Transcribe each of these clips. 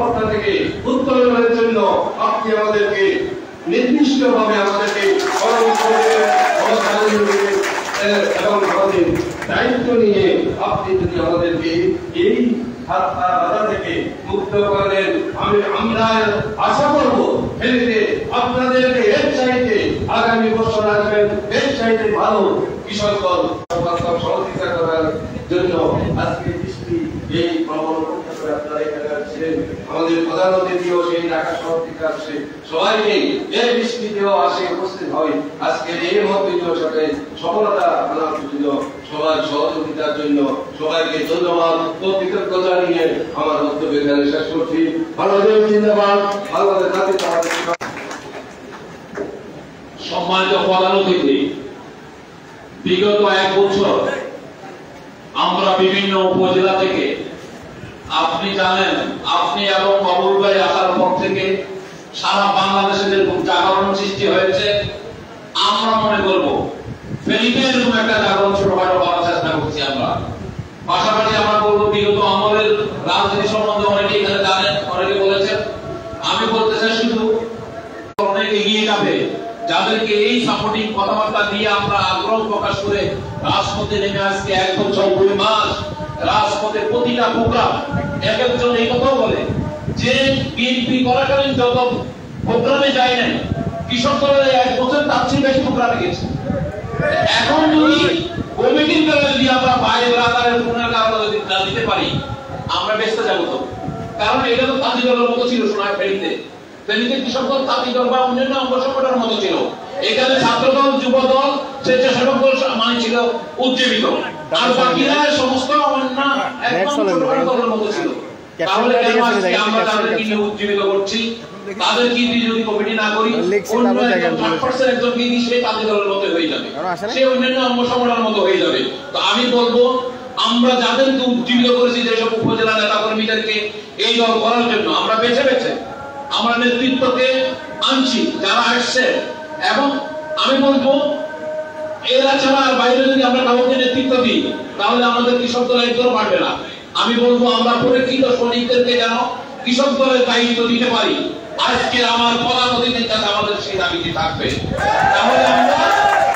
অবস্থা থেকে উত্তরণের জন্য আপনি আমাদেরকে নির্দিষ্টভাবে আমাদেরকে এবং আমাদের দায়িত্ব নিয়ে আপনি যদি আমাদেরকে এই বাধা থেকে মুক্ত করেন, আমরা আশা করব ফেরিতে আপনাদেরকে এর চাইতে আগামী বছর আসবেন এর চাইতে ভালো কৃষকগণ সহযোগিতা করার জন্য আজকে দৃষ্টি এই আপনারা এখানে আসছেন। আমাদের প্রধান অতিথিও সেই ঢাকা শহর থেকে আসছে, সবাইকে এই দৃষ্টিতেও আসে উপস্থিত হয় আজকের এই মহৎ সাথে সফলতা আনার জন্য সবার সহযোগিতার জন্য সবাইকে ধন্যবাদ ও কৃতজ্ঞতা নিয়ে আমার বক্তব্য এখানে শেষ করছি। বাংলাদেশ জিন্দাবাদ, বাংলাদেশ জাতীয়তাবাদী। সম্মানিত প্রধান অতিথি, বিগত 1 বছর আমরা বিভিন্ন উপজেলা থেকে, আপনি জানেন, আপনি এবং বাবুল ভাই আসার পর থেকে সারা বাংলাদেশে যেরকম জাগরণ সৃষ্টি হয়েছে, আমরা মনে করব ফেনীতে এরকম একটা জাগরণ ছোটখাটো করার চেষ্টা করছি আমরা। পাশাপাশি আমরা বলবো বিগত আমলের রাজনীতি সম্বন্ধে অনেকে এখানে জানেন, অনেকে বলেছেন। আমি বলতে চাই শুধু অনেক এগিয়ে যাবে যাদেরকে এই সাপোর্টিং কথাবার্তা দিয়ে আমরা আগ্রহ প্রকাশ করে রাজপথে নেমে আজকে 1 বছর 2 মাস রাজপথে প্রতিটা প্রোগ্রাম এক একজন এই কথাও বলে যে বিএনপি করাকালীন যত প্রোগ্রামে যায় নাই, কৃষক দলের 1 বছর তার চেয়ে বেশি প্রোগ্রামে গেছে। এখন যদি কমিটির বেলা যদি আমরা বাইরে রাতারের পুনরায় কারণ দিতে পারি, আমরা বেঁচতে যাবো। তো কারণ এটা তো তাঁতি দলের মতো ছিল সোনায় ফেরিতে কৃষক দল, তাঁতি দল বা অন্যান্য অঙ্গ সংগঠনের মতো ছিল। এখানে ছাত্র দল, যুব দল, স্বেচ্ছাসেবক দল মানে ছিল উজ্জীবিত, আর বাকিরা সমস্ত অন্য একদম ছোটখাটো দলের মতো ছিল। তাহলে আমরা তাদেরকে নিয়ে উজ্জীবিত করছি, তাদেরকে যদি কমিটি না করি অন্য একজন 5% একজনকে দিয়ে সে তাঁতি দলের মতো হয়ে যাবে, সে অন্যান্য অঙ্গ সংগঠনের মতো হয়ে যাবে। তো আমি বলবো আমরা যাদেরকে উজ্জীবিত করেছি, যেসব উপজেলা নেতা কর্মীদেরকে এই দল করার জন্য আমরা বেছে বেছে আমরা নেতৃত্বকে আনছি যারা আসছে। এবং আমি বলবো এরা ছাড়া আর বাইরে যদি আমরা কাউকে নেতৃত্ব দিই তাহলে আমাদের কৃষক দল একদম পারবে না। আমি বলবো আমরা পরীক্ষিত সৈনিকদেরকে যেন কৃষক দলের দায়িত্ব দিতে পারি। আজকে আমার প্রধান অতিথির কাছে আমাদের সেই দাবিটি থাকবে।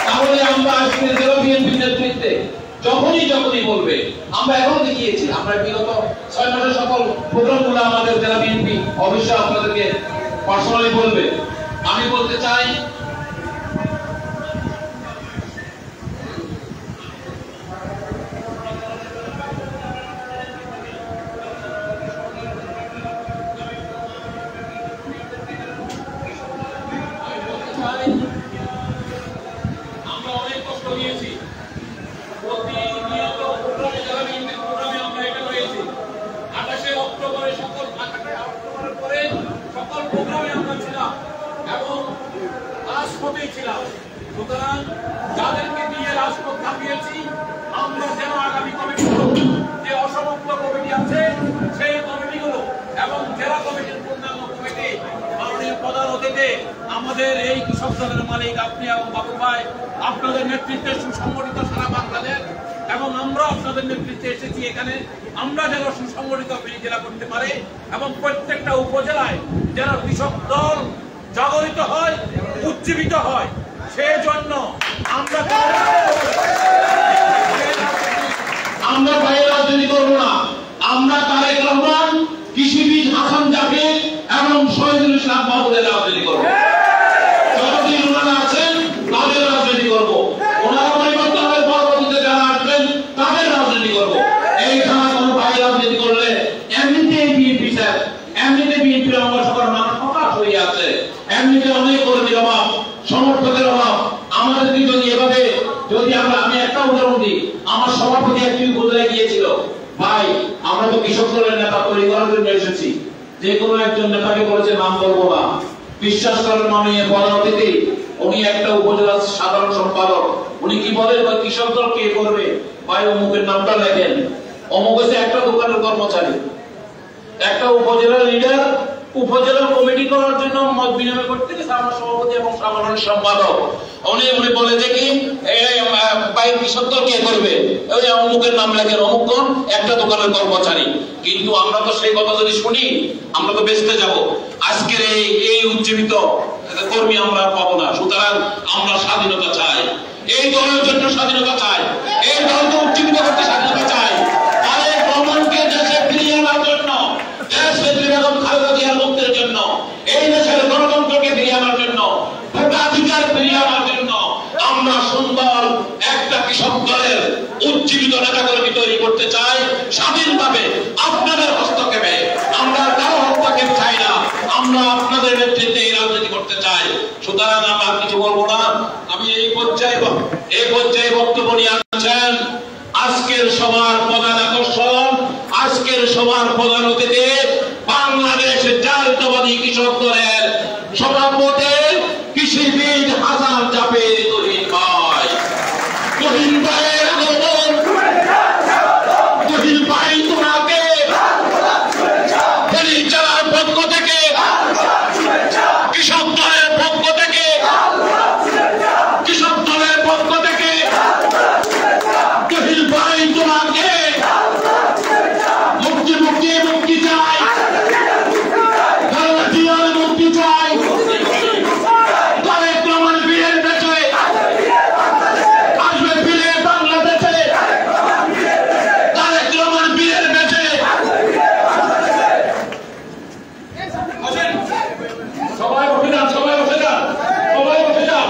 তাহলে আমরা আজকে জেলা বিএনপির নেতৃত্বে যখনই বলবে, আমরা এখন দেখিয়েছি, আমরা বিগত 6 মাসের সকল প্রোগ্রামগুলো আমাদের জেলা বিএনপি অবশ্যই আপনাদেরকে পার্সোনালি বলবে। আমি বলতে চাই আমরা অনেক কষ্ট নিয়েছি, প্রতিনিয়ত প্রোগ্রামে যারা বিএনপির প্রোগ্রামে আমরা এটা করেছি। 28 অক্টোবরে অক্টোবরের পরে সকল প্রোগ্রামে আমরা ছিলাম এবং রাজপথেই ছিলাম। সুতরাং যাদেরকে দিয়ে রাজপথ কাটিয়েছি, আমরা যেন আগামী কমিটিগুলো, যে অসমাপ্ত কমিটি আছে সেই কমিটিগুলো এবং জেলা কমিটির পূর্ণাঙ্গ কমিটি, মাননীয় প্রধান অতিথি আমাদের এই কৃষক দলের মালিক আপনি এবং বাবু ভাই, আপনাদের নেতৃত্বে সুসংগঠিত সারা বাংলাদেশ এবং আমরা আপনাদের নেতৃত্বে এসেছি এখানে, আমরা যেন সুসংগঠিত জেলা করতে পারি এবং প্রত্যেকটা উপজেলায় যেন কৃষক দল জাগরিত হয়, উজ্জীবিত হয়। সেই জন্য আমরা বাইরে রাজনীতি করবো না। আমরা তারেক রহমান, কৃষিবিদ হাসান জাফর এবং শহীদুল ইসলাম মাহমুদের রাজনীতি করবো। যতদিন ওনারা আছেন তাদের রাজনীতি করবো, ওনারা পরিবর্তনের পরবর্তীতে যারা আসবেন তাদের রাজনীতি করবো। এইখানে কোনো বাইরে রাজনীতি করলে এমনিতেই বিএনপি স্যার, এমনিতে বিএনপির অঙ্গ সংগঠন মানুষ হতাশ হয়ে আছে, এমনিতে অনেক কর্মীর অভাব, সমর্থকের অভাব। আমাদেরকে যদি এভাবে আমি একটা উদাহরণ দিই, আমার সভাপতি একটি উপজেলায় গিয়েছিল, ভাই আমরা তো কৃষক দলের নেতা তৈরি করার জন্য এসেছি, যে কোনো একজন নেতাকে বলেছে, নাম বলবো না, বিশ্বাস করেন মাননীয় প্রধান অতিথি, উনি একটা উপজেলার সাধারণ সম্পাদক, উনি কি বলেন কৃষক দল কে করবে, ভাই অমুকের নামটা লেখেন। অমুক হচ্ছে একটা দোকানের কর্মচারী, একটা উপজেলার লিডার, উপজেলা কমিটি করার জন্য মত বিনিময় করতে গেছে আমার সভাপতি এবং সাধারণ সম্পাদক। উনি বলে যে কি বাইক কৃষক কে করবে, ওই অমুকের নাম লেখেন, অমুক একটা দোকানের কর্মচারী। কিন্তু আমরা তো সেই কথা যদি শুনি আমরা তো বেঁচতে যাব। আজকের এই উজ্জীবিত কর্মী আমরা পাবো না। সুতরাং আমরা স্বাধীনতা চাই, এই দলের জন্য স্বাধীনতা চাই, এই দলকে উজ্জীবিত করতে স্বাধীনতা চাই, তাদের ভ্রমণকে দেশে ফিরিয়ে আনার জন্য, দেশের বেগম খালেদা জিয়ার মুক্তির জন্য, এই দেশের গণতন্ত্রকে ফিরিয়ে আনার জন্য, ভোটাধিকার ফিরিয়ে আনার জন্য আমরা সুন্দর একটা কৃষক দলের উজ্জীবিত নেতাকর্মী তৈরি করতে চাই স্বাধীনভাবে, আপনাদের হস্তক্ষেপে। আমরা কারো হস্তক্ষেপ চাই না, আমরা আপনাদের নেতৃত্বে এই রাজনীতি করতে চাই। সুতরাং আমরা কিছু বলবো না। আমি এই পর্যায়ে বক্তব্য নিয়ে আসছেন আজকের সভার প্রধান আকর্ষণ, আজকের সভার প্রধান অতিথি বাংলাদেশ জাতীয়তাবাদী কৃষক দলের সভাপতি কৃষিবিদ হাসান জাফের তুহিন ভাই। তুহিন ভাইয়ের আগমন, তুহিন ভাই তোমাকে ফেনী জেলার পক্ষ থেকে, কৃষক দলের পক্ষ থেকে, কৃষক দলের পক্ষ থেকে তুহিন ভাই তোমাকে মুক্তি মুক্তি মুক্তি চাই, মুক্তি চাই, তারেক রহমান বীরের বেঁচে আসবে ফিরে বাংলাদেশে, তারেক রহমান বীরের বেঁচে। সবাই বসে যান, সবাই বসে যান, সবাই বসে যান।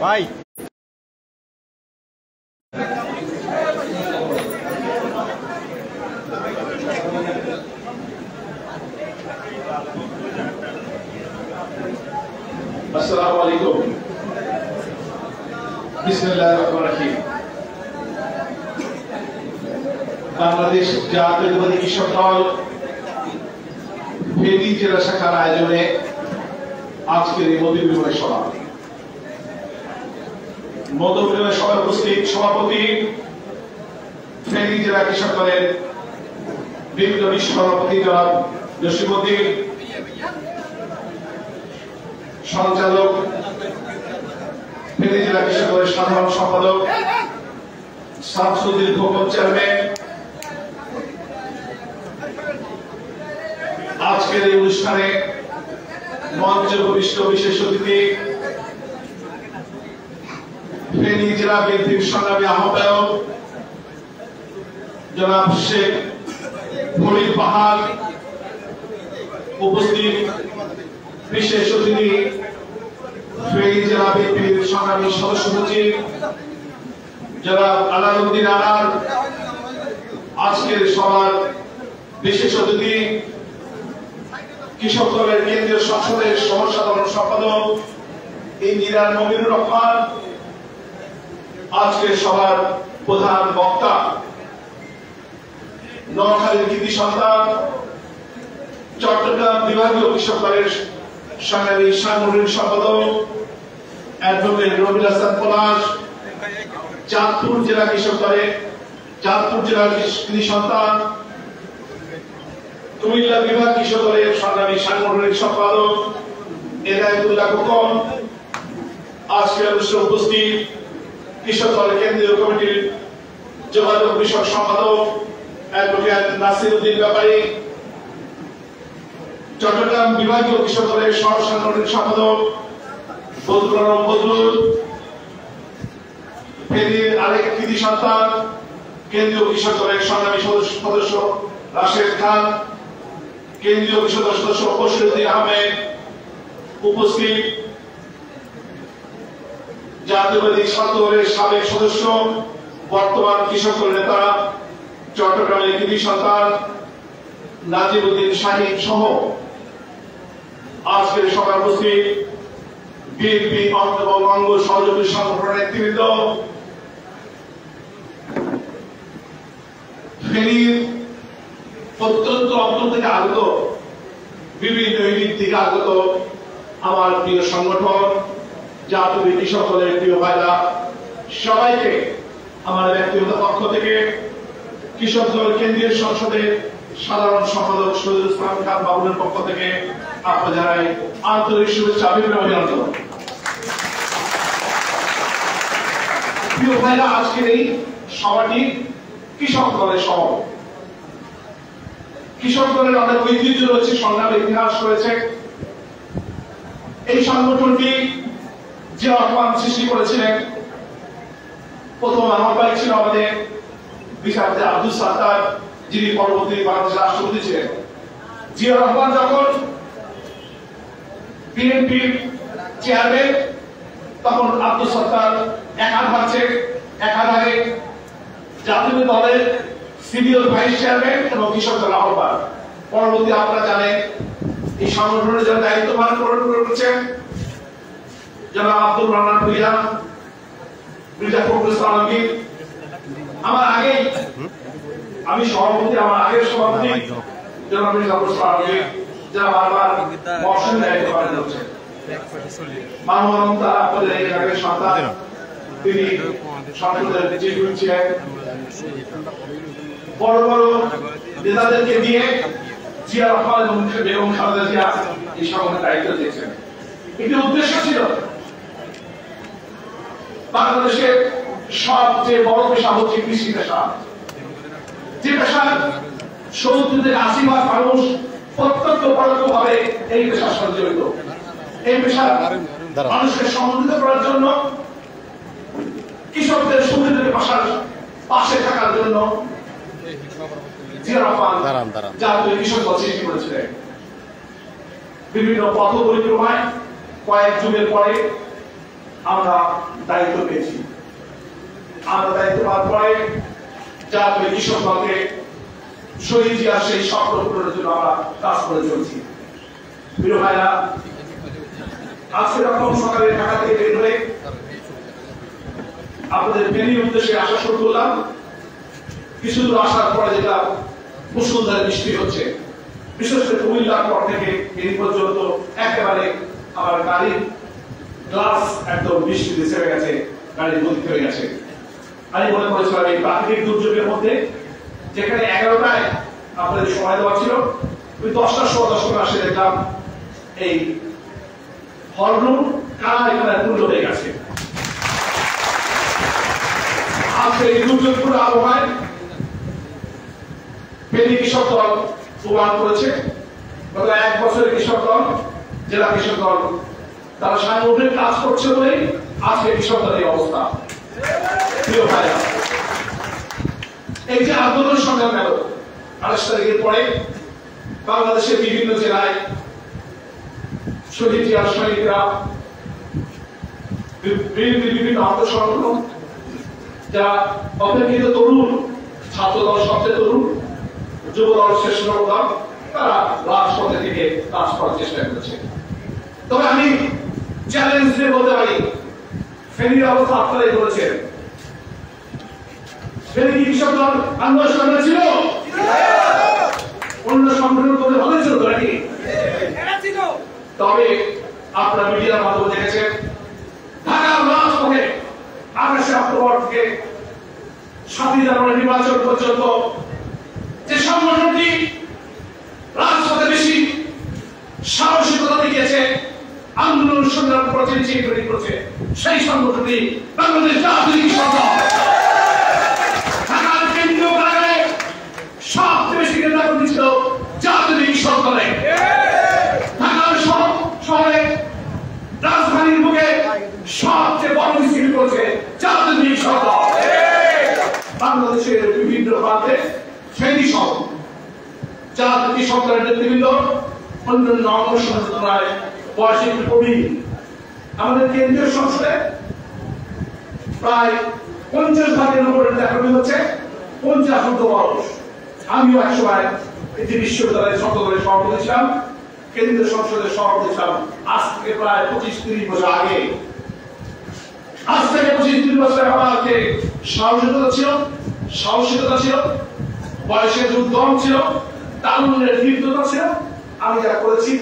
ভাই আসসালামু আলাইকুম। বিসমিল্লাহির রহমানির রহিম। বাংলাদেশ জাতীয়তাবাদী কৃষক দল ফেনী জেলা শাখার আয়োজনে আজকের এই মত বিনিময় সভা, মত বিনিময় সভায় উপস্থিত সভাপতি ফেনী জেলা কৃষক দলের বিপ্লবী সভাপতি জনাব জসিমউদ্দিন, সঞ্চালক ফেনী জেলা কৃষক দলের সাধারণ সম্পাদক শামসুদ্দিন খোকন চেয়ারম্যান, আজকের এই অনুষ্ঠানে মঞ্চে উপবিষ্ট বিশেষ অতিথি ফেনী জেলা বিএনপির সংগ্রামী আহ্বায়ক জনাব শেখ ফরিদ বাহার, উপস্থিত বিশেষ অতিথি ফেনী জেলা বিএনপির সংগ্রামী সদস্য সচিব জনাব আলাউদ্দিন আনার, আজকের সভার বিশেষ অতিথি কৃষক দলের কেন্দ্রীয় সংসদের সহসাধারণ সম্পাদক ইঞ্জিনিয়ার মমিনুর রহমান, আজকের সভার প্রধান বক্তা নোয়াখালীর কৃতি সন্তান চট্টগ্রাম বিভাগীয় কৃষক দলের সংগ্রামী সাংগঠনিক সম্পাদক অ্যাডভোকেট রবিউল হাসান পলাশ, চাঁদপুর জেলা কৃষক দলের চাঁদপুর জেলার কৃতি সন্তান কুমিল্লা বিভাগ কৃষক দলের সংগ্রামী সাংগঠনিক সম্পাদক এনায়েতুল্লাহ খোকন, আজকের অনুষ্ঠানে উপস্থিত কৃষক দলের কেন্দ্রীয় কমিটির যোগাযোগ বিষয়ক সম্পাদক অ্যাডভোকেট নাসির উদ্দিন ব্যাপারী, চট্টগ্রাম বিভাগীয় কৃষক দলের সহসাংগঠনিক সম্পাদক বদরুল আলম বদরুল, ফেনীর আরেক কৃতি সন্তান কেন্দ্রীয় কৃষক দলের সংগ্রামী সদস্য রাশেদ খান, কেন্দ্রীয় কৃষক দলের সদস্য বশিরউদ্দিন আহমেদ, উপস্থিত জাতীয়বাদী ছাত্রদলের সাবেক সদস্য, বর্তমান কৃষক দলের নেতা, চট্টগ্রামের কৃতি সন্তান নাজিমউদ্দিন শাহীন সহ আজকের সভায় উপস্থিত বিএনপি এবং অঙ্গ সহযোগী সংগঠনের নেতৃবৃন্দ, ফেনীর অত্যন্ত অঞ্চল থেকে আগত, বিভিন্ন ইউনিট থেকে আগত আমার প্রিয় সংগঠন জাতীয় কৃষক দলের প্রিয় ভাইরা, সবাইকে আমার ব্যক্তিগত পক্ষ থেকে কৃষক দল কেন্দ্রীয় সংসদের সাধারণ সম্পাদক শহীদুল ইসলাম খান বাবুলের পক্ষ থেকে আপনাদের জানাই আন্তরিক শুভেচ্ছা অভিনন্দন। প্রিয় ভাইরা, আজকের এই সভাটি কৃষক দলের সভা। কৃষক দলের অনেক ঐতিহ্য রয়েছে, সংগ্রামের ইতিহাস রয়েছে। এই সংগঠনটি জিয়া রহমান সৃষ্টি করেছিলেন। প্রথম আহ্বায়ক ছিল আমাদের বিচারপতি আব্দুল সাত্তার, যিনি পরবর্তী বাংলাদেশের রাষ্ট্রপতি ছিলেন। জিয়া রহমান যখন বিএনপির চেয়ারম্যান, তখন আব্দুল সাত্তার একাধারে জাতীয় দলের সিনিয়র ভাইস চেয়ারম্যান এবং কৃষক দলের আহ্বায়ক। পরবর্তী আপনারা জানেন এই সংগঠনের যারা দায়িত্ব পালন করেছেন জনাব আব্দুল রহমান ভূঁইয়া, মির্জা ফখরুল ইসলাম আলমগীর। আমি সভাপতি, আমার আগের সভাপতি জনাব মির্জা ফখরুল ইসলাম আলমগীর, যারা বারবার মৌসুমী দায়িত্ব পালন করছেন। মানববন্ধন তারা আপনাদের এই আগের সন্তান, তিনি সংসদের চিফ হুইপ ছিলেন। বড় বড় নেতাদেরকে দিয়ে জিয়া রহমান এবং বেগম খালেদা জিয়া এই সংগঠনের দায়িত্ব দিয়েছেন। একটি উদ্দেশ্য ছিল বাংলাদেশের সবচেয়ে বড় পেশা হচ্ছে কৃষি পেশা, যে পেশার 70 থেকে 80% মানুষ প্রত্যক্ষ পরোক্ষভাবে এই পেশার সঙ্গে জড়িত। এই পেশা মানুষকে সমন্বিত করার জন্য, কৃষকদের সুবিধার পাশে থাকার জন্য জিয়া রহমান জাতীয় কৃষক দল সৃষ্টি করেছিলেন। বিভিন্ন পথ পরিক্রমায় কয়েক যুগের পরে আমরা দায়িত্ব পেয়েছি। আমরা দায়িত্ব পাওয়ার পরে জাতীয় কৃষক দলকে শহীদ জিয়ার সেই স্বপ্ন পূরণের জন্য আমরা কাজ করে চলছি। প্রিয় ভাইরা, আজকে রকম সকালে ঢাকা থেকে বের হয়ে আপনাদের ফেনীর উদ্দেশ্যে আসা শুরু করলাম। কিছু দূর আসার পরে যেটা মুষলধারে বৃষ্টি হচ্ছে, বিশেষ করে কুমিল্লার পর থেকে এই পর্যন্ত একেবারে আমার গাড়ির গ্লাস একদম বৃষ্টিতে ছেড়ে গেছে, গাড়ির গতি হয়ে গেছে। আমি মনে করেছিলাম এই প্রাকৃতিক দুর্যোগের মধ্যে, যেখানে 11টায় আপনাদের সময় দেওয়া ছিল, ওই 10টার সময় 10 আসে দেখলাম এই হলরুম এখানে পূর্ণ হয়ে গেছে। আজকে এই দুর্যোগপূর্ণ আবহাওয়ায় ফেনী কৃষক দল প্রমাণ করেছে, গত 1 বছরের কৃষক দল, জেলা কৃষক দল, তারা সাংগঠনিক কাজ করছে বলেই আজকে কৃষক দলের এই অবস্থা। প্রিয় ভাইরা, এই যে আন্দোলন সংগ্রাম গেল 28 তারিখের পরে বাংলাদেশের বিভিন্ন জেলায় শহীদ জিয়ার সৈনিকরা, বিভিন্ন আত্মসংগঠন, যারা অপেক্ষিত তরুণ, ছাত্র দল সবচেয়ে তরুণ, যুব দল শ্রেষ্ঠ দল, তারা রাজপথে থেকে কাজ করার চেষ্টা করেছে। তবে আমি চ্যালেঞ্জ দিয়ে বলতে পারি, ফেনীর অবস্থা আপনারাই করেছেন। ফেনী কি কৃষক দল আন্দোলন সংগ্রামে ছিল? অন্য সংগঠন করে ভালো ছিল তো নাকি? তবে আপনারা মিডিয়ার মাধ্যমে দেখেছেন ঢাকার রাজপথে 28 অক্টোবর থেকে 7 জানুয়ারি নির্বাচন পর্যন্ত যে সংগঠনটি রাজপথে বেশি সাহসিকতা দেখিয়েছে, আন্দোলন সংগ্রাম করেছে, চিন্তা করেছে, সেই সংগঠনটি বাংলাদেশ জাতীয় কৃষক দল। ঢাকার কেন্দ্রীয় কারাগারে সবচেয়ে বেশি গ্রেপ্তার ছিল জাতীয় কৃষক দলে। ঢাকার শহরে রাজধানীর বুকে সবচেয়ে বড় মিছিল করেছে জাতীয় কৃষক দল। বাংলাদেশের বিভিন্ন প্রান্তে ফেনী সহ জাতীয় কৃষক দলের নেতৃবৃন্দ, অন্যান্য অঙ্গ সংগঠনের বয়সী কবি, আমাদের কেন্দ্রীয় সংসদে প্রায় 50 ভাগের উপরে নেতাকর্মী হচ্ছে 50 বয়স। আমিও এক সময় একটি বিশ্ববিদ্যালয়ের চট্টগ্রামে সভাপতি ছিলাম, কেন্দ্রীয় সংসদের সভাপতি ছিলাম, আজ থেকে প্রায় 25-30 বছর আগে। আজ থেকে 25-30 বছর আমার যে সাহসিকতা ছিল, বয়সের উদ্যম ছিল, তারুণ্যের তীব্রতা ছিল, আমি যা করেছি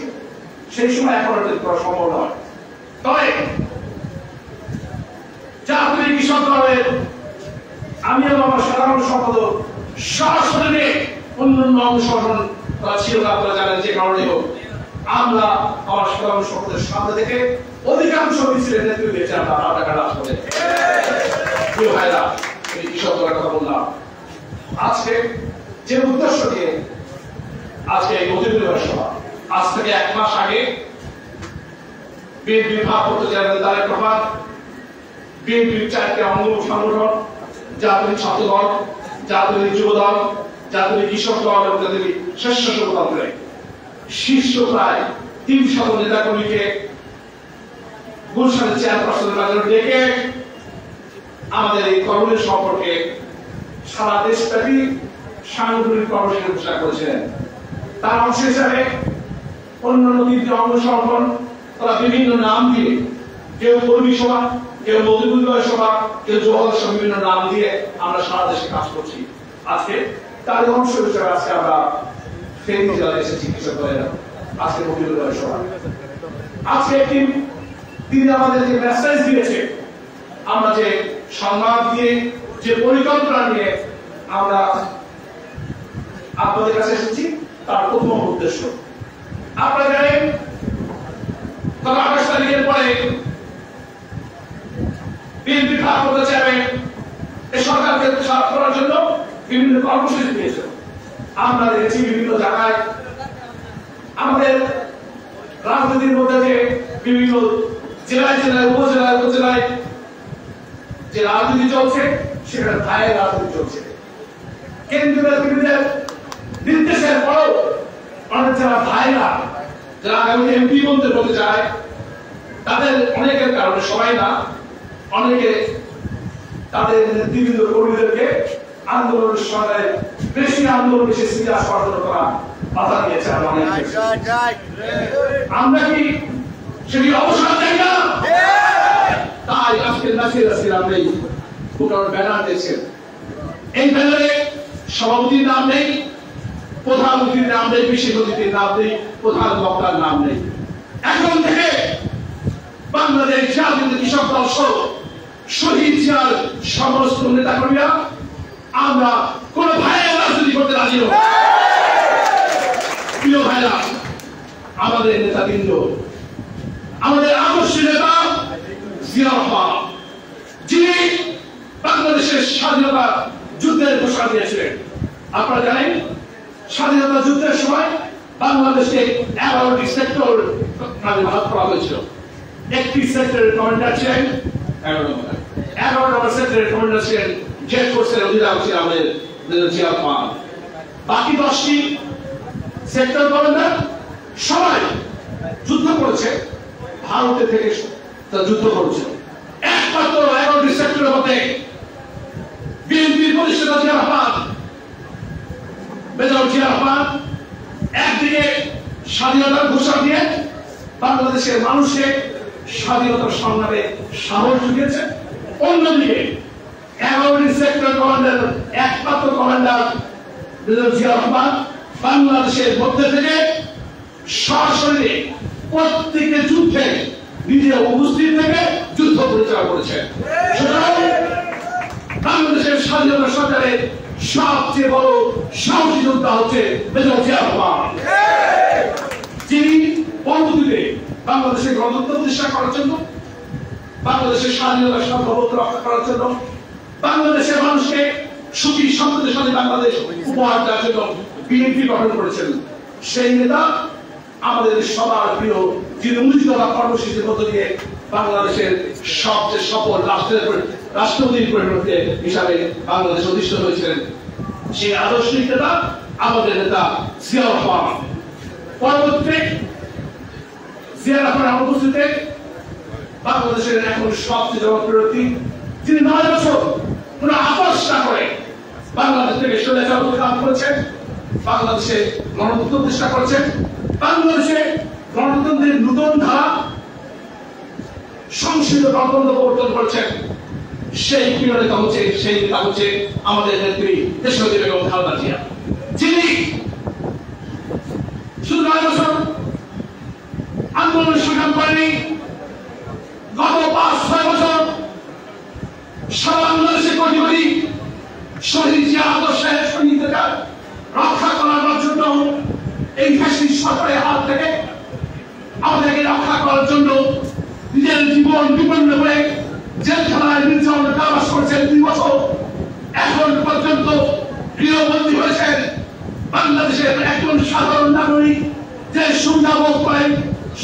সেই সময় এখন করা সম্ভব নয়। তবে জাতীয় কৃষক দলের আমি এবং আমার সাধারণ সম্পাদক সরাসরি অন্যান্য অংশগ্রহণ ছিল না, আপনারা জানেন। যে কারণে হোক আমরা আমার সাধারণ সম্পাদকের সামনে থেকে অধিকাংশ মিছিলের নেতৃত্ব দিয়েছি আমরা ঢাকা রাজপথে। প্রিয় ভাইরা, আমি কৃষক দলের কথা বললাম। আজকে যে উদ্দেশ্য নিয়ে আজকে এই প্রতিনিধি সভা, আজ থেকে 1 মাস আগে বিএনপি ভারপ্রাপ্ত চেয়ারম্যান তারেক রহমান বিএনপির 4টি অঙ্গ সংগঠন, জাতীয় ছাত্র দল, জাতীয় যুব দল, জাতীয় কৃষক দল এবং জাতীয় স্বেচ্ছাসেবক দলের শীর্ষ প্রায় 300 নেতাকর্মীকে গুলশানের চেয়ারপারসনের মাধ্যমে ডেকে আমাদের এই কর্মীর সম্পর্কে সারা দেশব্যাপী সাংগঠনিক কর্মসূচি ঘোষণা করেছিলেন। তার অংশ হিসাবে অন্যান্য 3টি অঙ্গ সংগঠন তারা বিভিন্ন নাম দিয়ে, কেউ কর্মী সভা, কেউ মজুরি সভা, কেউ জোহর সভা, বিভিন্ন নাম দিয়ে আমরা সারা দেশে কাজ করছি। আজকে তার অংশ হিসাবে আজকে আমরা ফেনী জেলায় এসেছি কৃষক দলের আজকে মজুরি সভা। আজকে তিনি আমাদের যে মেসেজ দিয়েছে, আমরা যে সংবাদ দিয়ে, যে পরিকল্পনা নিয়ে আমরা আপনাদের কাছে এসেছি, তার প্রথম উদ্দেশ্য আপনারা জানেন, গত 28 তারিখের পরে বিএনপি ভারপ্রাপ্ত চেয়ারম্যান এই সরকারকে সাফ করার জন্য বিভিন্ন কর্মসূচি দিয়েছে। আমরা দেখেছি বিভিন্ন জায়গায় আমাদের রাজনীতির মধ্যে যে বিভিন্ন জেলায় জেলায় উপজেলায় যে রাজনীতি চলছে, সেখানে ভাইয়ের রাজনীতি চলছে। কেন্দ্রীয় নির্দেশের পরেও অনেক যারা ভাইরা, যারা আগামী এমপি মন্ত্রী হতে চায়, তাদের অনেকের কারণে, সবাই না, অনেকে তাদের নেতৃবৃন্দ কর্মীদেরকে আন্দোলনের সময় বেশি সিরিয়াস করার করা বাধা দিয়েছে। আমরা কি সেটি অবসর চাই না? তাই আজকে নাসির আমরা এই ব্যানার দিয়েছেন। এই ব্যানারে সভাপতির নাম নেই, প্রধান অতিথির নাম নেই, বিশেষ অতিথির নাম নেই, প্রধান বক্তার নাম নেই। এখন থেকে বাংলাদেশ জাতীয় কৃষক দল সহ শহীদ জিয়ার সমস্ত নেতাকর্মীরা আমরা কোন ভাইয়ের রাজনীতি করতে রাজি নই। প্রিয় ভাইরা, আমাদের নেতাবৃন্দ, আমাদের আদর্শ নেতা জিয়া রহমান, যিনি বাংলাদেশের স্বাধীনতা যুদ্ধের ঘোষণা দিয়েছিলেন। আপনারা জানেন, স্বাধীনতা যুদ্ধের সময় বাংলাদেশে 11টি সেক্টর ভাগ করা হয়েছিল। একটি সেক্টরের কমান্ডার ছিলেন 11 নম্বর সেক্টরের কমান্ডার ছিলেন জেট ফোর্সের অধিনায়ক ছিলেন আমাদের জিয়া রহমান। বাকি 10টি সেক্টর কমান্ডার সবাই যুদ্ধ করেছে, ভারতে থেকে যুদ্ধ করেছে। একমাত্র 11টি সেক্টরের মধ্যে বিএনপির প্রতিষ্ঠাতা জিয়া রহমান, মেজর জিয়া রহমান একদিকে স্বাধীনতার ঘোষণা দিয়ে বাংলাদেশের মানুষকে স্বাধীনতার সংগ্রামে সাহস জুগিয়েছে, অন্যদিকে 11টি সেক্টর কমান্ডার একমাত্র কমান্ডার মেজর জিয়া রহমান বাংলাদেশের মধ্যে থেকে সরাসরি প্রত্যেকটি যুদ্ধে নিজে উপস্থিত থেকে যুদ্ধ পরিচালনা করেছেন। সুতরাং বাংলাদেশের স্বাধীনতা সরকারের সবচেয়ে বড় সাহসী যোদ্ধা হচ্ছে মেজর জিয়া রহমান, যিনি পদ্ধতিতে বাংলাদেশের গণতন্ত্র প্রতিষ্ঠা করার জন্য, বাংলাদেশের স্বাধীনতা সার্বভৌমত্ব রক্ষা করার জন্য, বাংলাদেশের মানুষকে সুখী সমৃদ্ধশালী বাংলাদেশ উপহার দেওয়ার জন্য বিএনপি গঠন করেছেন। সেই নেতা আমাদের সবার প্রিয়, যিনি 19 দফা কর্মসূচির মধ্য দিয়ে বাংলাদেশের সবচেয়ে সফল রাষ্ট্রপতির পরিবর্তে হিসাবে বাংলাদেশ অধিষ্ঠিত হয়েছিলেন। সেই আদর্শিক নেতা আমাদের নেতা জিয়া রহমান। পরবর্তীতে জিয়া রহমানের অনুপস্থিতিতে বাংলাদেশের এখন সবচেয়ে জনপ্রিয় ব্যক্তি যিনি 9 বছর কোনো আপোষ না করে বাংলাদেশ থেকে স্বৈরাচার প্রতিষ্ঠা করেছেন, বাংলাদেশে গণতন্ত্র প্রতিষ্ঠা করেছেন, বাংলাদেশে গণতন্ত্রের নতুন ধারা সংসদীয় গণতন্ত্র প্রবর্তন করেছেন। সেই প্রিয় নেতা হচ্ছে, সেই নেতা হচ্ছে আমাদের নেত্রী দেশনেত্রী বেগম খালেদা জিয়া, যিনি শুধু 9 বছর আন্দোলন সংগ্রাম করেনি, গত 5-6 বছর সারা বাংলাদেশে কোটি কোটি শহীদ জিয়া আদর্শের সৈনিকদের রক্ষা করার জন্য, এই ফ্যাসিস্ট সরকারের হাত থেকে আমাদেরকে রক্ষা করার জন্য নিজের জীবন বিপন্ন করে জেলখানায় নির্যাতন কারাবাস করেছেন 2 বছর। এখন পর্যন্ত গৃহবন্দী হয়েছেন বাংলাদেশের একজন সাধারণ নাগরিক, যে সুবিধা ভোগ করেন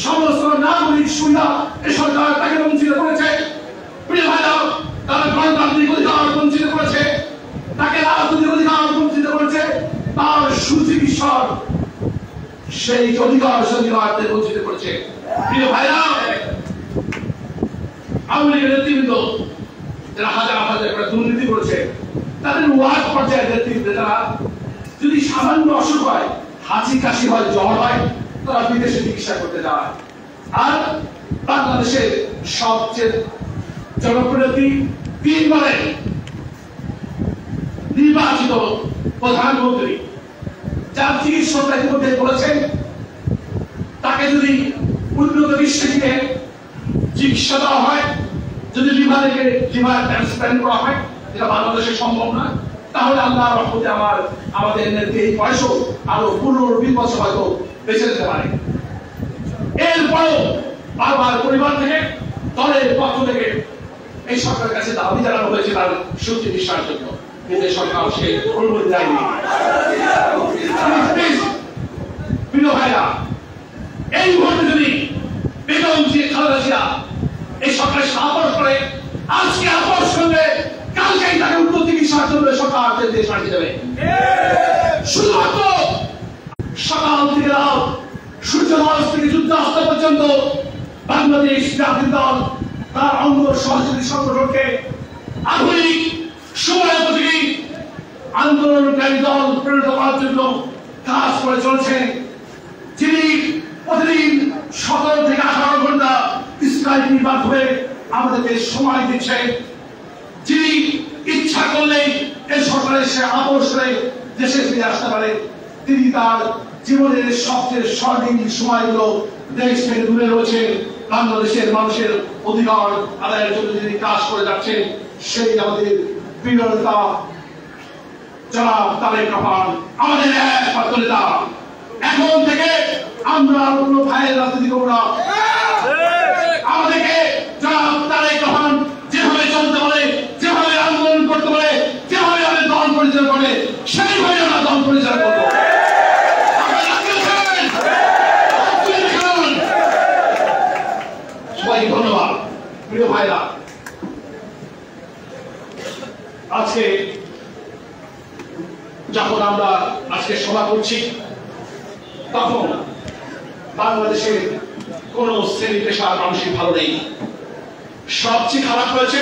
সমস্ত নাগরিক সুবিধা এই সরকার তাকে বঞ্চিত করেছে। প্রিয় ভাইরা, তারা গণতান্ত্রিক অধিকার বঞ্চিত করেছে, তাকে রাজনৈতিক অধিকার বঞ্চিত করেছে, তার সুচিকিৎসার সেই অধিকার বঞ্চিত করেছে। প্রিয় ভাইরা, আওয়ামী লীগের নেতৃবৃন্দ যারা হাজার হাজার করে দুর্নীতি করেছে, তাদের ওয়ার্ড পর্যায়ের নেতৃত্বে তারা যদি সামান্য অসুখ হয়, হাঁচি কাশি হয়, জ্বর হয়, তারা বিদেশে চিকিৎসা করতে যায়। আর বাংলাদেশের সবচেয়ে জনপ্রিয় 3বারের নির্বাচিত প্রধানমন্ত্রী, যার চিকিৎসকরা ইতিমধ্যে বলেছেন তাকে যদি উন্নত বিশ্বে গিয়ে চিকিৎসা দেওয়া হয়, যদি লিভার ট্রান্সপ্লান্ট করা হয়, যেটা বাংলাদেশে সম্ভব না, তাহলে আল্লাহর রহমতে আমাদের নেত্রী এই বয়সও আরো 15-20 বছর হয়তো বেঁচে যেতে পারে। এরপরও বারবার পরিবার থেকে, দলের পক্ষ থেকে এই সরকারের কাছে দাবি জানানো হয়েছে তার সুচিকিৎসার জন্য, কিন্তু সরকার সেই অনুমতি দেয়নি। প্রিয় ভাইরা, এই মুহূর্তে যদি বেগম খালেদা জিয়া এই সরকারের সাপোর্ট করে, আজকে আপোষ করবে, কালকেই তাকে উন্নত চিকিৎসার জন্য সরকার দেশ পাঠিয়ে দেবে। শুধুমাত্র সকাল থেকে রাত, সূর্যোদয় থেকে যুদ্ধাস্ত পর্যন্ত বাংলাদেশ জাতীয় দল তার অঙ্গ সহযোগী সংগঠনকে আধুনিক সময়োপযোগী আন্দোলনকারী দল পরিণত করার জন্য কাজ করে চলছেন, যিনি প্রতিদিন 17 থেকে 18 ঘন্টা স্কাইপের মাধ্যমে আমাদেরকে সময় দিচ্ছেন, যিনি ইচ্ছা করলেই এই সরকারের সে আপোষ করে দেশে ফিরে আসতে পারে। তিনি তার জীবনের সবচেয়ে স্বর্ণিম সময়গুলো দেশ থেকে দূরে রয়েছেন, বাংলাদেশের মানুষের অধিকার আদায়ের জন্য যিনি কাজ করে যাচ্ছেন, সেই আমাদের প্রিয় নেতা জনাব তারেক রহমান, আমাদের একমাত্র নেতা। এখন থেকে আমরা কোন ভাইয়ের রাজনীতি করব না। আমাদেরকে জনাব তারেক রহমান যেভাবে চলতে বলে, যেভাবে আন্দোলন করতে বলে, যেভাবে আমাদের দল পরিচালনা করে, সেইভাবে আমরা দল পরিচালনা করবো। সবাই ধন্যবাদ। প্রিয় ভাইরা, আজকে যখন আমরা আজকে সভা করছি, তখন বাংলাদেশের কোন শ্রেণী পেশার মানুষই ভালো নেই। সবচেয়ে খারাপ হয়েছে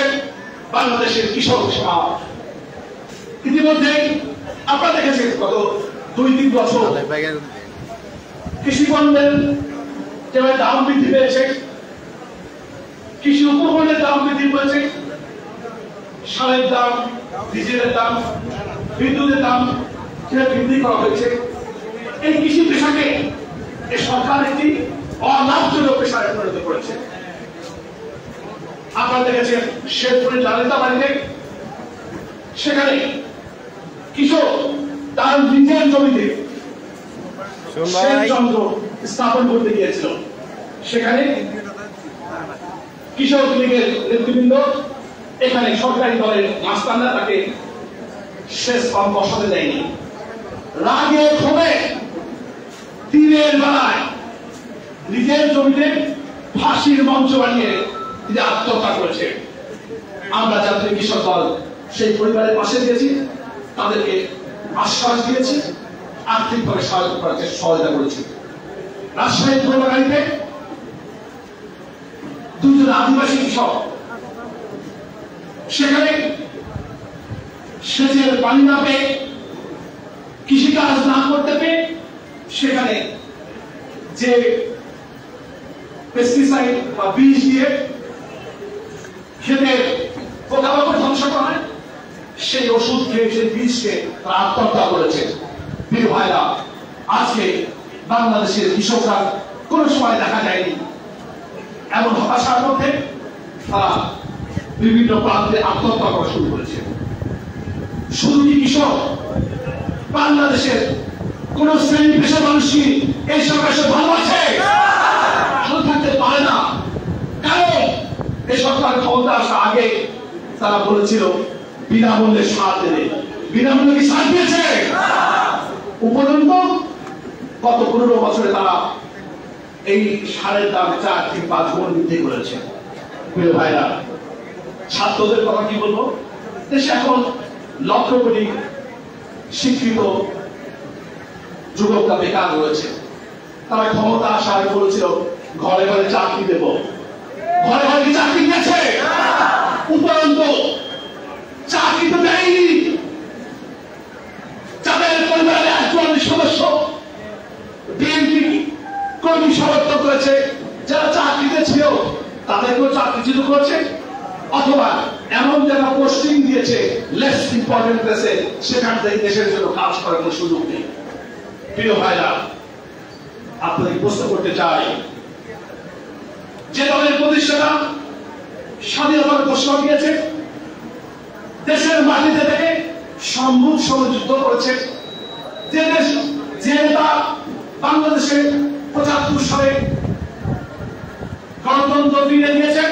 বাংলাদেশের কৃষক সমাজ। ইতিমধ্যে আপনারা দেখেছেন গত 2-3 বছর কৃষি পণ্যের যেভাবে দাম বৃদ্ধি পেয়েছে, কৃষি উপকরণের দাম বৃদ্ধি পেয়েছে, সারের দাম, ডিজেলের দাম, বিদ্যুতের দাম যেভাবে বৃদ্ধি করা হয়েছে। এই কৃষি পেশাকে এই সরকার একটি অলাভজনক পেশায় পরিণত করেছে। আপনারা দেখেছেন শেরপুরের লালিতা বাড়িতে, সেখানে কৃষক তার নিজের জমিতে সেচ যন্ত্র স্থাপন করতে গিয়েছিল। সেখানে কৃষক লীগের নেতৃবৃন্দ, এখানে সরকারি দলের মাস্তানরা তাকে সেচ পাম্প বসাতে দেয়নি। রাগে ক্ষোভে দিনের বেলায় নিজের জমিতে ফাঁসির মঞ্চ বানিয়ে তিনি আত্মহত্যা করেছে। আমরা জাতীয় কৃষক দল সেই পরিবারের পাশে দিয়েছি, তাদেরকে আশ্বাস দিয়েছি, আর্থিকভাবে সহায়তা করেছি। রাজশাহী ধর্মগাড়িতে 2 জন আদিবাসী কৃষক সেখানে সেচের পানি না পেয়ে, কৃষিকাজ না করতে পেয়ে, সেখানে যে পেস্টিসাইড বা বীজ দিয়ে ক্ষেতের পোকামাকড় ধ্বংস করা হয়, সেই ওষুধ খেয়ে, সেই বীজ খেয়ে তারা আত্মহত্যা করেছে। প্রিয় ভাইরা, আজকে বাংলাদেশের কৃষকরা কোন সময় দেখা যায়নি এমন হতাশার মধ্যে তারা বিভিন্ন প্রান্তে আত্মহত্যা করা শুরু করেছে। শুধু কি কৃষক, বাংলাদেশের কোন শ্রেণী পেশা মানুষই এই সরকার ভালো আছে? ভালো থাকতে পারে না। কারণ এই সরকার ক্ষমতা আসার আগে তারা বলেছিল বিনামূল্যে সার দেবে। বিনামূল্যে কি সার দিয়েছে? উপরন্ত গত 15 বছরে তারা এই সারের দাম 4 থেকে 5 গুণ বৃদ্ধি করেছে। প্রিয় ভাইরা, ছাত্রদের কথা কি বলবো? দেশে এখন লক্ষ কোটি শিক্ষিত যুবকরা বেকার রয়েছে। তারা ক্ষমতা আসার আগে বলেছিল ঘরে ঘরে চাকরি দেব। ঘরে ঘরে কি চাকরি দিয়েছে? উপরন্ত চাকরি তো দেয়নি। যাদের পরিবারের একজন সদস্য বিএনপি কর্মী সমর্থন করেছে, যারা চাকরিতে ছিল তাদেরকেও চাকরিচ্যুত করেছে, অথবা এমন যারা পোস্টিং দিয়েছে লেস ইম্পর্টেন্ট প্লেসে, সেখান থেকে দেশের জন্য কাজ করার কোনো সুযোগ নেই। প্রিয় ভাইরা, আপনাদের প্রশ্ন করতে চাই, যে দলের প্রতিষ্ঠাতা স্বাধীনতার ঘোষণা দিয়েছে, দেশের মাটিতে থেকে সম্মুখ যুদ্ধ করেছে, যে নেতা বাংলাদেশে 75 সালে গণতন্ত্র ফিরে দিয়েছে,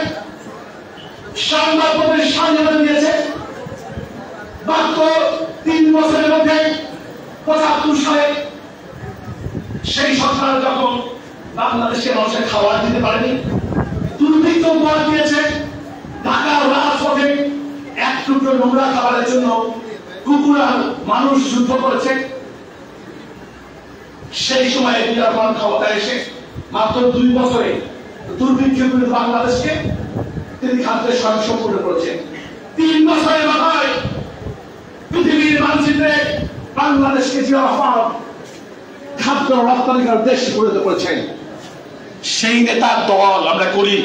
সংবাদপত্রের স্বাধীনতা দিয়েছে, মাত্র 3 বছরের মধ্যে 75 সালে সেই সরকার যখন বাংলাদেশের মানুষের খাবার দিতে পারেনি, দুর্ভিক্ষ উপহার দিয়েছে, ঢাকার রাজপথে এক টুকরো নোংরা খাবারের জন্য কুকুর আর মানুষ যুদ্ধ করেছে, সেই সময় বিরাটমান ক্ষমতায় এসে মাত্র 2 বছরে দুর্ভিক্ষের বিরুদ্ধে বাংলাদেশকে তিনি খাদ্যে স্বয়ংসম্পূর্ণ করেছেন। 3 বছরের মাথায় পৃথিবীর মানচিত্রে বাংলাদেশকে যে খাদ্য রপ্তানিকার দেশ পরিণত করেছেন। সেই নেতার দল আমরা করি,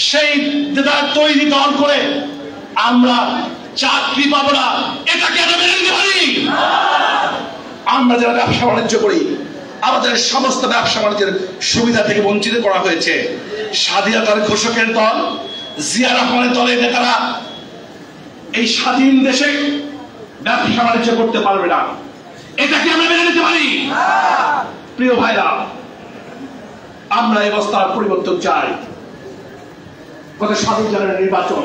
সেই নেতার তৈরি দল করে আমরা চাকরি পাবো না, এটা কেন মেনে নিতে পারি? আমরা যারা ব্যবসা বাণিজ্য করি, আমাদের সমস্ত ব্যবসা বাণিজ্যের সুবিধা থেকে বঞ্চিত করা হয়েছে। স্বাধীনতার ঘোষকের দল জিয়া রহমানের দলের নেতারা এই স্বাধীন দেশে ব্যবসা বাণিজ্য করতে পারবে না, এটা কি আমরা মেনে নিতে পারি? প্রিয় ভাইরা, আমরা এই অবস্থার পরিবর্তন চাই। গত 7 জানুয়ারি নির্বাচন,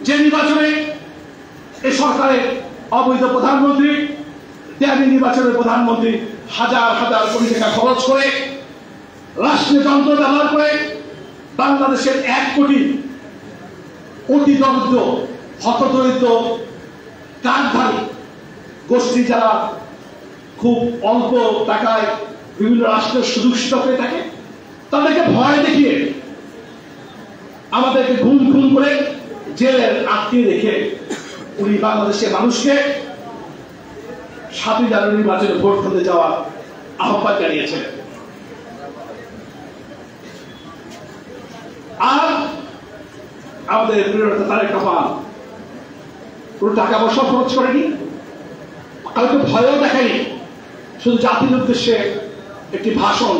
যে নির্বাচনে এই সরকারের অবৈধ প্রধানমন্ত্রী, তেমনি নির্বাচনের প্রধানমন্ত্রী হাজার হাজার কোটি টাকা খরচ করে, রাষ্ট্রীয় যন্ত্র ব্যবহার করে বাংলাদেশের 1 কোটি অতি দরিদ্র, হতদরিদ্র, কার্ডধারী গোষ্ঠী যারা খুব অল্প টাকায় বিভিন্ন রাষ্ট্রের সুযোগ সুবিধা পেয়ে থাকে, তাদেরকে ভয় দেখিয়ে, আমাদেরকে ঘুম ঘুম করে জেলের আটকে রেখে উনি বাংলাদেশের মানুষকে 7 জানুয়ারি নির্বাচনে ভোট দিতে যাওয়ার আহ্বান জানিয়েছেন। আর আমাদের প্রিয় নেতা তারেক রহমান পুরো টাকা পয়সা খরচ করেনি, কাউকে ভয়ও দেখায়নি, শুধু জাতির উদ্দেশ্যে একটি ভাষণ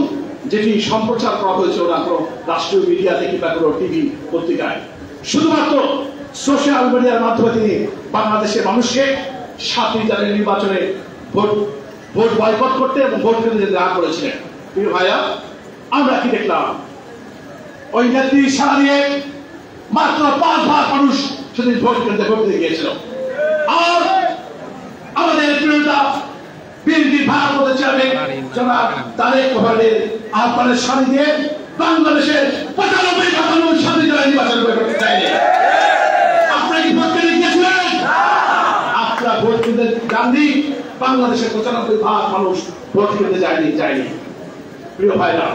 যেটি সম্প্রচার করা হয়েছিল না কোনো রাষ্ট্রীয় মিডিয়াতে কিংবা কোনো টিভি পত্রিকায়, শুধুমাত্র সোশ্যাল মিডিয়ার মাধ্যমে তিনি বাংলাদেশের মানুষকে 7 জানুয়ারি নির্বাচনে ভোট বয়কট করতে এবং ভোট কেন্দ্রে যেতে না করেছিলেন। প্রিয় ভাইয়া, আমরা কি দেখলাম? ওই নেত্রী সারা দিয়ে মাত্র 5 ভাগ মানুষ সেদিন ভোট কেন্দ্রে ভোট দিয়ে গিয়েছিল। আর আমাদের প্রিয়তা বিএনপি ভারপ্রাপ্ত চেয়ারম্যান জনাব তারেক রহমানের আহ্বানের সাথে বাংলাদেশের 95 মানুষ 7 জানুয়ারি নির্বাচন করতে চায়নি। আপনারা কি ভোট কেন্দ্রে গিয়েছিলেন? আপনারা ভোট কেন্দ্রে যাননি। বাংলাদেশের 95 ভাগ মানুষ ভোট কেন্দ্রে যায়নি। প্রিয় ভাইরা,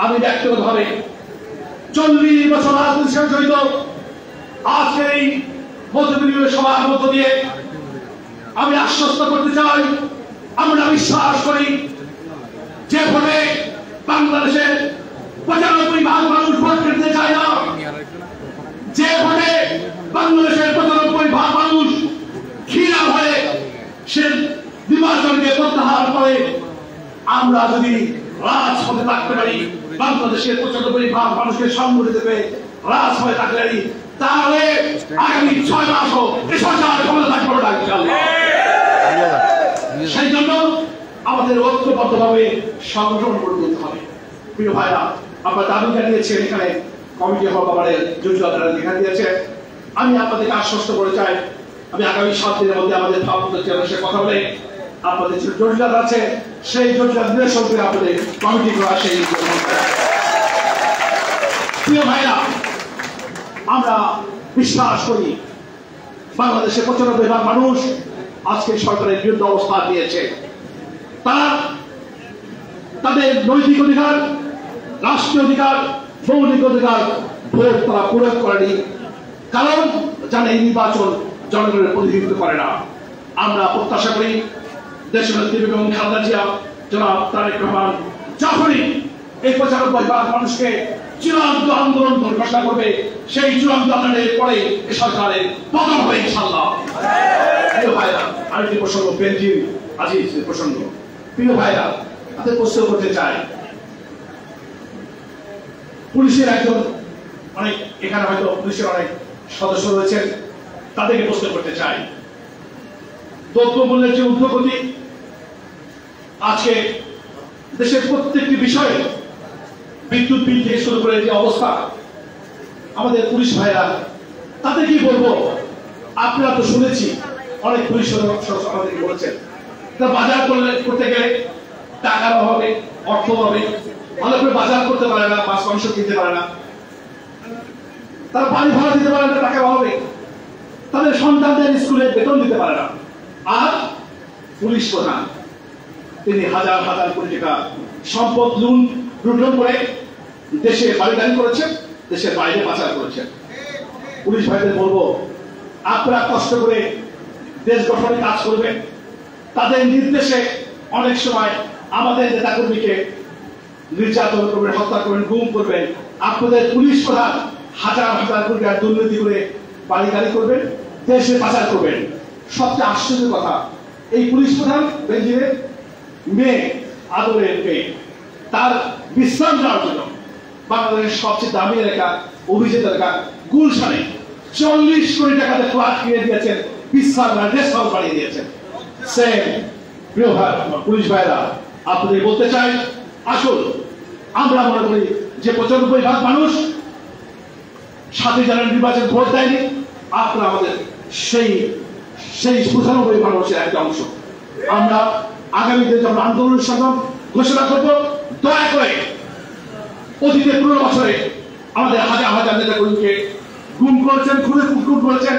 আমি ব্যক্তিগতভাবে 40 বছর রাজনীতির সাথে জড়িত, আজকের এই মতবিনিময় সভার মধ্য দিয়ে আমি আশ্বস্ত করতে চাই, আমরা বিশ্বাস করি যে ভোটে বাংলাদেশের 95% মানুষ ভোট দিতে চায় না, যে ভোটে বাংলাদেশের 95% মানুষ ঘৃণা ভয়ে সে নির্বাচনকে প্রত্যাহার করে, আমরা যদি রাজপথে থাকতে পারি, বাংলাদেশের 95% মানুষকে সংগঠিত করে রাজপথে থাকতে পারি, তাহলে আগামী 6 মাসও এই সরকার ক্ষমতা থাকবে না ইনশাআল্লাহ। সেই জন্য আমাদের ঐক্যবদ্ধভাবে সংগঠন গড়ে তুলতে হবে। প্রিয় ভাইরা, আপনারা দাবি জানিয়েছেন, এখানে কমিটি হওয়া ব্যাপারে জুজুয়ারা দেখা দিয়েছে। আমি আপনাদেরকে আশ্বস্ত করে চাই, আমি আগামী 7 দিনের মধ্যে আমাদের ভারপ্রাপ্ত চেয়ারম্যানের সাথে কথা বলে আপনাদের যে জটিলতা আছে সেই জটিলতা নিরসন করে আপনাদের কমিটি করা সেই। প্রিয় ভাইরা, আমরা বিশ্বাস করি বাংলাদেশের 95% মানুষ আজকে সরকারের বিরুদ্ধে অবস্থান নিয়েছে। তারা তাদের নৈতিক অধিকার, রাষ্ট্রীয় অধিকার, মৌলিক অধিকার ভোট তারা প্রয়োগ করেনি, কারণ জানে এই নির্বাচন জনগণের প্রতিনিধিত্ব করে না। আমরা প্রত্যাশা করি দেশের নেত্রী বেগম খালেদা জিয়া, জনাব তারেক রহমান যখনই এই 95% মানুষকে চূড়ান্ত আন্দোলন ঘোষণা করবে, সেই চূড়ান্ত আন্দোলনের পরে এই সরকারের পতন হবে ইনশাআল্লাহ। প্রিয় ভাইরা, আরেকটি প্রসঙ্গ, বেনজির আজিজ প্রসঙ্গ। প্রিয় ভাইরা, তাদের প্রশ্ন করতে চাই, পুলিশের একজন অনেক এখানে হয়তো পুলিশের অনেক সদস্য রয়েছেন, তাদেরকে প্রশ্ন করতে চাই, দ্রব্যমূল্যের যে ঊর্ধ্বগতি, আজকে দেশের প্রত্যেকটি বিষয়ে বিদ্যুৎ বিল থেকে শুরু করে যে অবস্থা, আমাদের পুলিশ ভাইরা তাদের কি বলবো? আপনারা তো শুনেছি অনেক পুলিশ আমাদেরকে বলেছেন, বাজার করতে গেলে টাকার অভাবে, অর্থ অভাবে ভালো করে বাজার করতে পারে না, মাছ মাংস কিনতে পারে না, তারা বাড়ি ভাড়া দিতে পারে না টাকার অভাবে, তাদের সন্তানদের স্কুলে বেতন দিতে পারে না। আর পুলিশ প্রধান তিনি হাজার হাজার কোটি টাকা সম্পদ লুণ্ঠন করে দেশে বাড়ি গাড়ি করেছেন, দেশের বাইরে পাচার করেছেন। পুলিশ ভাইদের বলবো, আপনারা কষ্ট করে দেশ গঠনে কাজ করবেন, তাদের নির্দেশে অনেক সময় আমাদের নেতাকর্মীকে নির্যাতন করবেন, হত্যা করবেন, গুম করবেন। আপনাদের পুলিশ প্রধান হাজার হাজার কোটি টাকা দুর্নীতি করে বাড়ি গাড়ি করবেন, দেশে পাচার করবেন। সবচেয়ে আশ্চর্যের কথা, এই পুলিশ প্রধান বেনজিরের মেয়ে, আদরের মেয়ে, তার বিশ্রাম দেওয়ার জন্য বাংলাদেশের সবচেয়ে দামি এলাকা, অভিজাত এলাকা গুলশানে 40 কোটি টাকাতে ফ্ল্যাট কিনে দিয়েছেন, বিশ্রাম রেস্ট হাউস বানিয়ে দিয়েছেন। প্রিয় ভাই, পুলিশ ভাইরা, আপনাদের বলতে চাই, আসুন আমরা মনে করি যে 95% মানুষ 7 জানুয়ারি নির্বাচন ভোট দেয়নি, আপনারা আমাদের সেই 95% মানুষের একটা অংশ। আমরা আগামীতে যখন আন্দোলন সংগ্রাম ঘোষণা করব, দয়া করে অতীতে 15 বছরে আমাদের হাজার হাজার নেতা কর্মীকে গুম করেছেন, খুনে কুকুর করেছেন,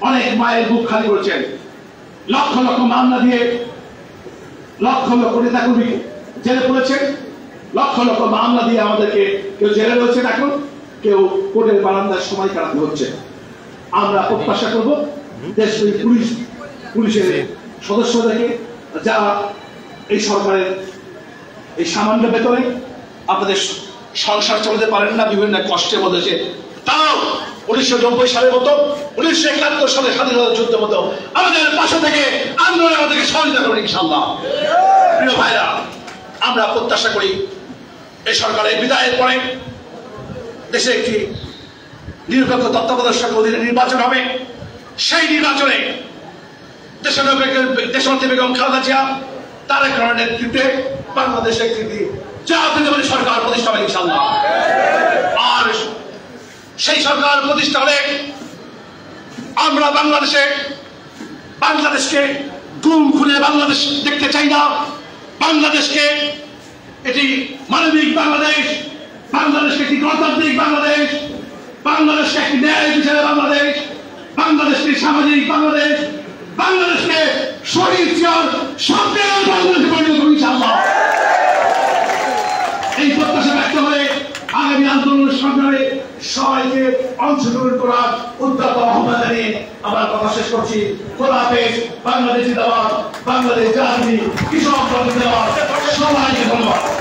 অনেক মায়ের বুক খালি করেছেন, লক্ষ লক্ষ মামলা দিয়ে লক্ষ লক্ষ নেতা কর্মী জেলে পড়েছেন, লক্ষ লক্ষ মামলা দিয়ে আমাদেরকে কেউ জেলে রয়েছেন, এখন কেউ কোর্টের বারান্দায় সময় কাটাতে হচ্ছে। আমরা প্রত্যাশা করব দেশের পুলিশের সদস্যদেরকে, যারা এই সরকারের এই সামান্য বেতনে আপনাদের সংসার চলতে পারেন না, বিভিন্ন কষ্টের মধ্যে, তাও 1990 সালের মতো, 1971 সালের স্বাধীনতা যুদ্ধের মতো আমাদের পাশে থেকে আন্দোলনে আমাদেরকে সহযোগিতা করবেন ইনশাআল্লাহ। প্রিয় ভাইরা, আমরা প্রত্যাশা করি এই সরকারের বিদায়ের পরে দেশে একটি নিরপেক্ষ তত্ত্বাবধায়ক অধীনে নির্বাচন হবে। সেই নির্বাচনে দেশনেত্রী বেগম খালেদা জিয়া, তারেক রহমানের নেতৃত্বে বাংলাদেশে একটি জাতীয়তাবাদী সরকার প্রতিষ্ঠা হবে ইনশাআল্লাহ। আর সেই সরকার প্রতিষ্ঠা হলে আমরা বাংলাদেশকে গুম খুলে বাংলাদেশ দেখতে চাই না। বাংলাদেশকে এটি মানবিক বাংলাদেশ, বাংলাদেশকে একটি গণতান্ত্রিক বাংলাদেশ, বাংলাদেশকে একটি ন্যায় বিচারের বাংলাদেশ, বাংলাদেশকে সামাজিক বাংলাদেশ, বাংলাদেশকে শরীয়ত সবচেয়ে বাংলাদেশে পরিণত ইনশাআল্লাহ। এই প্রত্যাশা ব্যক্ত হয়ে আগামী আন্দোলন সংগ্রামে সবাইকে অংশগ্রহণ করার উদ্যত আহ্বান জানিয়ে আমরা কথা শেষ করছি। খোদা হাফেজ। বাংলাদেশ জিন্দাবাদ, বাংলাদেশ জাতীয় কৃষক দল জিন্দাবাদ। সবাইকে ধন্যবাদ।